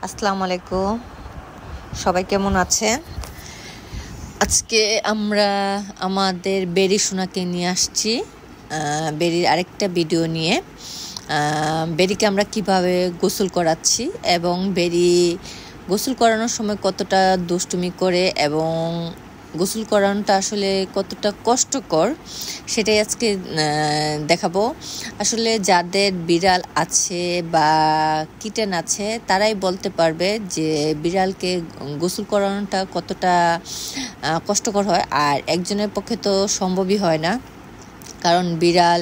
আসসালামু আলাইকুম। সবাই কেমন আছেন? আজকে আমরা আমাদের বেরি সোনাকে নিয়ে আসছি বেরির আরেকটা ভিডিও নিয়ে। বেরিকে আমরা কিভাবে গোসল করাচ্ছি এবং বেরি গোসল করানোর সময় কতটা দুষ্টুমি করে এবং গোসল করানোটা আসলে কতটা কষ্টকর সেটাই আজকে দেখাবো। আসলে যাদের বিড়াল আছে বা কিটেন আছে তারাই বলতে পারবে যে বিড়ালকে গোসল করানোটা কতটা কষ্টকর হয়, আর একজনের পক্ষে তো সম্ভবই হয় না, কারণ বিড়াল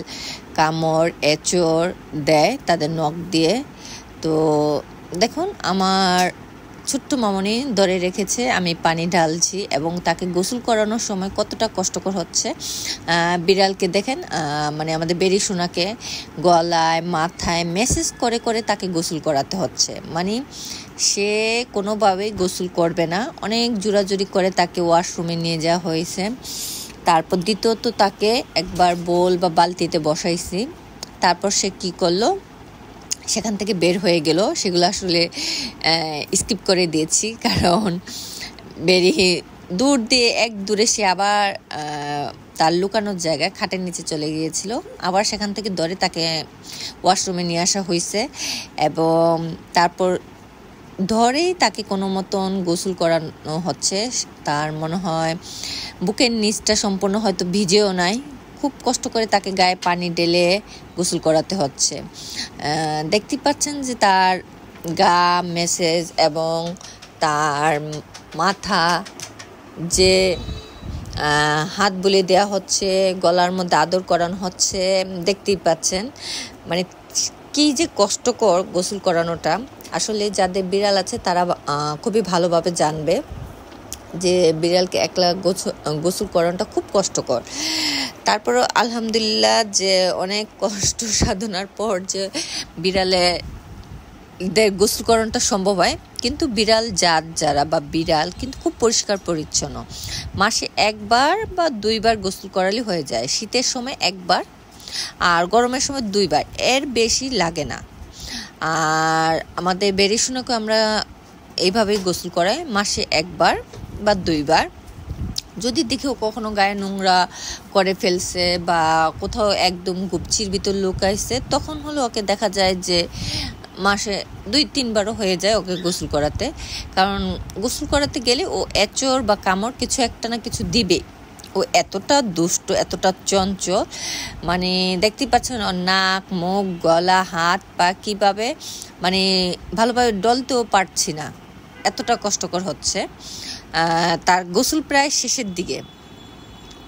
কামড় এঁচড় দেয় তাদের নখ দিয়ে। তো দেখুন আমার ছোট্ট মামনি ধরে রেখেছে, আমি পানি ঢালছি এবং তাকে গোসল করানোর সময় কতটা কষ্টকর হচ্ছে। বিড়ালকে দেখেন, মানে আমাদের বেরি সোনাকে গলায় মাথায় মেসেজ করে করে তাকে গোসল করাতে হচ্ছে। মানে সে কোনোভাবেই গোসল করবে না, অনেক জোরাজুরি করে তাকে ওয়াশরুমে নিয়ে যাওয়া হয়েছে। তারপর দ্বিতীয়ত তাকে একবার বোল বা বালতিতে বসাইছি, তারপর সে কি করলো, সেখান থেকে বের হয়ে গেল। সেগুলো আসলে স্কিপ করে দিয়েছি, কারণ বেরিয়ে দূর দিয়ে এক দূরে সে আবার তার লুকানোর জায়গায় খাটের নিচে চলে গিয়েছিল। আবার সেখান থেকে ধরে তাকে ওয়াশরুমে নিয়ে আসা হয়েছে এবং তারপর ধরেই তাকে কোনো মতন গোসল করানো হচ্ছে। তার মনে হয় বুকের নিচটা সম্পূর্ণ হয়তো ভিজেও নাই, খুব কষ্ট করে তাকে গায়ে পানি ঢেলে গোসল করাতে হচ্ছে। দেখতে পাচ্ছেন যে তার গা মেসেজ এবং তার মাথা যে হাত বুলিয়ে দেওয়া হচ্ছে, গলার মধ্যে আদর করানো হচ্ছে, দেখতেই পাচ্ছেন মানে কি যে কষ্টকর গোসল করানোটা। আসলে যাদের বিড়াল আছে তারা খুবই ভালোভাবে জানবে যে বিড়ালকে একলা গোসল করানোটা খুব কষ্টকর। তারপরও আলহামদুলিল্লাহ যে অনেক কষ্ট সাধনার পর যে বিড়ালে গোসল করানোটা সম্ভব হয়। কিন্তু বিড়াল জাত যারা বা বিড়াল কিন্তু খুব পরিষ্কার পরিচ্ছন্ন, মাসে একবার বা দুইবার গোসল করালে হয়ে যায়। শীতের সময় একবার আর গরমের সময় দুইবার, এর বেশি লাগে না। আর আমাদের বেরি সোনাকে আমরা এইভাবেই গোসল করাই, মাসে একবার বা দুইবার। যদি দেখেও কখনো গায়ে নোংরা করে ফেলছে বা কোথাও একদম গুপচির ভিতর লুকাইছে, তখন হলো ওকে দেখা যায় যে মাসে 2-3বারও হয়ে যায় ওকে গোসল করাতে। কারণ গোসল করাতে গেলে ও এঁচড় বা কামড় কিছু একটা না কিছু দিবে। ও এতটা দুষ্ট, এতটা চঞ্চল, মানে দেখতেই পাচ্ছেন ওর নাক মুখ গলা হাত পা কীভাবে, মানে ভালোভাবে ডলতেও পারছি না, এতটা কষ্টকর হচ্ছে। তার গোসল প্রায় শেষের দিকে,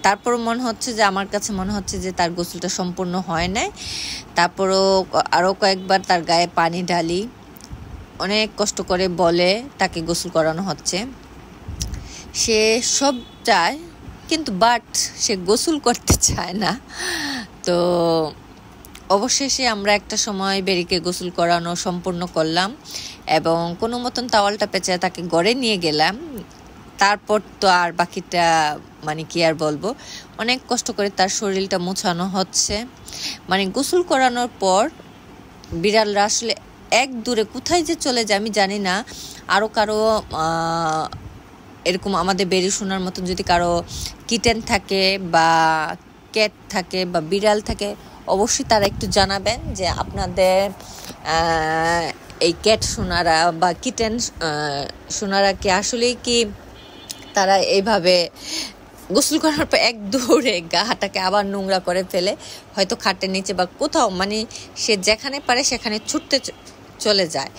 তারপর মনে হচ্ছে যে আমার কাছে মনে হচ্ছে যে তার গোসলটা সম্পূর্ণ হয় নাই। তারপরও আরও কয়েকবার তার গায়ে পানি ঢালি, অনেক কষ্ট করে বলে তাকে গোসল করানো হচ্ছে। সে সব চায় কিন্তু বাট সে গোসল করতে চায় না। তো অবশেষে আমরা একটা সময় বেরিকে গোসল করানো সম্পূর্ণ করলাম এবং কোনো মতন তাওয়ালটা পেঁচায় তাকে ঘরে নিয়ে গেলাম। তারপর তো আর বাকিটা মানে কি আর বলবো, অনেক কষ্ট করে তার শরীরটা মোছানো হচ্ছে। মানে গোসল করানোর পর বিড়ালরা আসলে এক দূরে কোথায় যে চলে যায় আমি জানি না। আরও কারো এরকম আমাদের বেরি সোনার মতন যদি কারো কিটেন থাকে বা ক্যাট থাকে বা বিড়াল থাকে, অবশ্যই তারা একটু জানাবেন যে আপনাদের এই ক্যাট সোনারা বা কিটেন সোনারা কি আসলেই কি তারা এইভাবে গোসল করার পর এক দৌড়ে গাটাকে আবার নোংরা করে ফেলে, হয়তো খাটের নিচে বা কোথাও, মানে সে যেখানে পারে সেখানে ছুটতে চলে যায়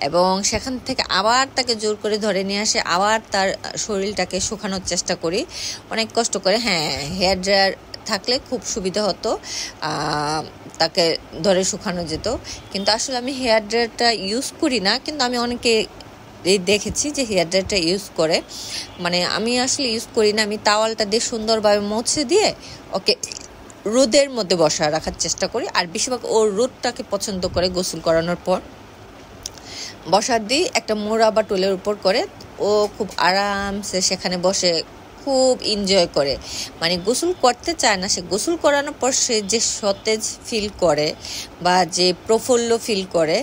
এবং সেখান থেকে আবার তাকে জোর করে ধরে নিয়ে আসে, আবার তার শরীরটাকে শুকানোর চেষ্টা করি অনেক কষ্ট করে। হ্যাঁ, হেয়ার ড্রায়ার থাকলে খুব সুবিধা হতো, তাকে ধরে শুকানো যেত। কিন্তু আসলে আমি হেয়ার ড্রায়ারটা ইউজ করি না, কিন্তু আমি অনেকে দেখেছি যে হেয়ার ড্রায়ারটা ইউজ করে। মানে আমি আসলে ইউজ করি না, আমি তাওয়ালটা দিয়ে সুন্দরভাবে মুছে দিয়ে ওকে রোদের মধ্যে বসা রাখার চেষ্টা করি। আর বেশিরভাগ ও রোদটাকে পছন্দ করে, গোসল করানোর পর বসার দিই একটা মোড়া বা টোলের উপর করে, ও খুব আরামসে সেখানে বসে খুব এনজয় করে। মানে গোসল করতে চায় না, সে গোসল করানোর পর সে যে সতেজ ফিল করে বা যে প্রফুল্ল ফিল করে,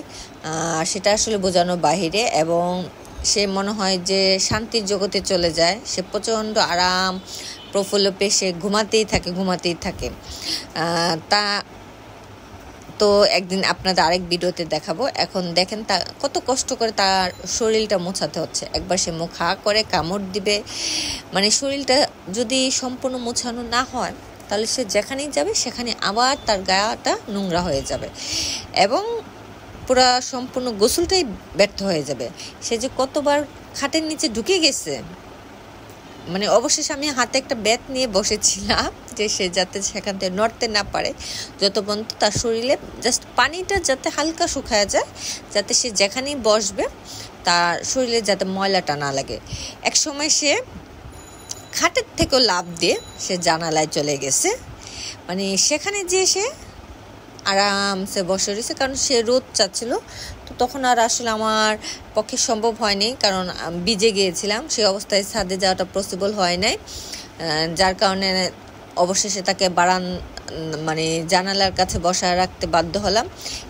সেটা আসলে বোঝানো বাহিরে। এবং সে মনে হয় যে শান্তির জগতে চলে যায়, সে প্রচণ্ড আরাম প্রফুল্ল পেয়ে সে ঘুমাতেই থাকে। তা তো একদিন আপনাদের আরেক ভিডিওতে দেখাবো। এখন দেখেন তা কত কষ্ট করে তার শরীরটা মোছাতে হচ্ছে। একবার সে মুখ হা করে কামড় দিবে, মানে শরীরটা যদি সম্পূর্ণ মোছানো না হয় তাহলে সে যেখানেই যাবে সেখানে আবার তার গাটা নোংরা হয়ে যাবে এবং পুরা সম্পূর্ণ গোসলটাই ব্যর্থ হয়ে যাবে। সে যে কতবার খাটের নিচে ঢুকে গেছে, মানে অবশেষে আমি হাতে একটা ব্যাট নিয়ে বসেছিলাম যে সে যাতে সেখান থেকে নড়তে না পারে, যত পর্যন্ত তার শরীরে জাস্ট পানিটা যাতে হালকা শুকায় যায়, যাতে সে যেখানেই বসবে তার শরীরে যাতে ময়লাটা না লাগে। এক সময় সে খাটের থেকেও লাফ দিয়ে সে জানালায় চলে গেছে, মানে সেখানে যে সে আরামসে বসে রয়েছে, কারণ সে রোদ চাচ্ছিল। তো তখন আর আসলে আমার পক্ষে সম্ভব হয়নি, কারণ ভিজে গিয়েছিলাম, সেই অবস্থায় ছাদে যাওয়াটা পসিবল হয় নাই। যার কারণে অবশেষে তাকে মানে জানালার কাছে বসায় রাখতে বাধ্য হলাম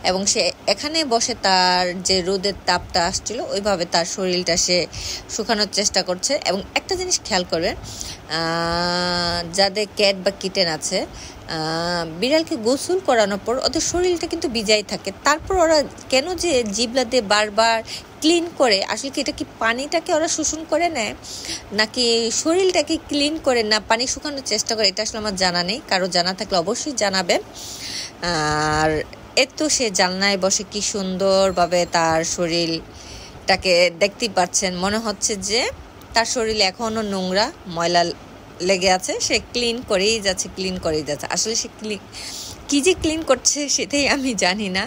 এবং সে এখানে বসে তার যে রোদের তাপটা আসছিল ওইভাবে তার শরীরটা সে শুকানোর চেষ্টা করছে। এবং একটা জিনিস খেয়াল করবেন, যাদের ক্যাট বা কিটেন আছে, বিড়ালকে গোসল করানোর পর ওদের শরীরটা কিন্তু ভিজাই থাকে, তারপর ওরা কেন যে জিভলা দিয়ে বারবার ক্লিন করে, আসলে কি এটা কি পানিটাকে ওরা শোষণ করে নেয় নাকি শরীরটাকে ক্লিন করে না পানি শুকানোর চেষ্টা করে, এটা আসলে আমার জানা নেই। কারো জানা থাকলে অবশ্যই জানাবেন। আর তো সে জানলায় বসে কি সুন্দরভাবে তার শরীরটাকে দেখতেই পাচ্ছেন, মনে হচ্ছে যে তার শরীরে এখনও নোংরা ময়লা লেগে আছে, সে ক্লিন করেই যাচ্ছে। আসলে সে কি যে ক্লিন করছে সেটাই আমি জানি না,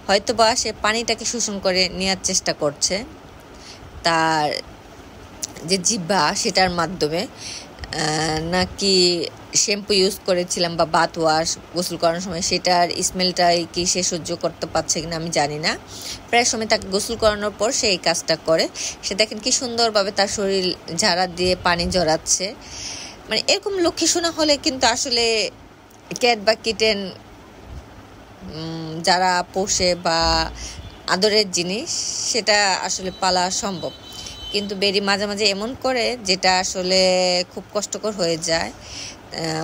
হয়তো বা সে পানিটাকে শোষণ করে নেওয়ার চেষ্টা করছে তার যে জিহ্বা সেটার মাধ্যমে, নাকি শ্যাম্পু ইউজ করেছিলাম বা বাথ ওয়াশ গোসল করানোর সময় সেটার স্মেলটাই কি সে সহ্য করতে পারছে কিনা আমি জানি না। প্রায় সময় তাকে গোসল করানোর পর সে এই কাজটা করে। সে দেখেন কি সুন্দরভাবে তার শরীর ঝাড়া দিয়ে পানি ঝরাচ্ছে। মানে এরকম লক্ষ্মী শোনা হলে কিন্তু আসলে ক্যাট বা কিটেন যারা পোষে বা আদরের জিনিস সেটা আসলে পালা সম্ভব, কিন্তু বেরি মাঝে মাঝে এমন করে যেটা আসলে খুব কষ্টকর হয়ে যায়।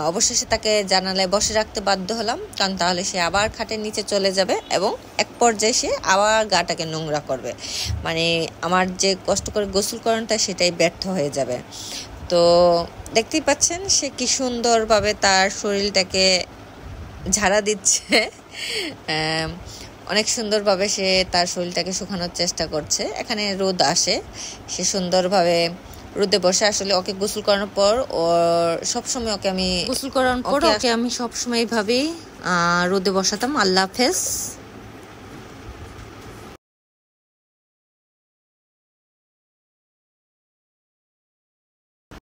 অবশেষে তাকে জানালায় বসে রাখতে বাধ্য হলাম, কারণ তাহলে সে আবার খাটের নিচে চলে যাবে এবং এক পর্যায়ে সে আবার গাটাকে নোংরা করবে, মানে আমার যে কষ্ট করে গোসল করানোটা সেটাই ব্যর্থ হয়ে যাবে। তো দেখতেই পাচ্ছেন সে কি সুন্দরভাবে তার শরীরটাকে ঝাড়া দিচ্ছে, অনেক সুন্দরভাবে সে তার শরীরটাকে শুকানোর চেষ্টা করছে। এখানে রোদ আসে, সে সুন্দরভাবে রোদে বসে। আসলে ওকে গোসল করানোর পর সবসময় ওকে আমি সবসময় এইভাবেই রোদে বসাতাম। আল্লাহ হাফেজ।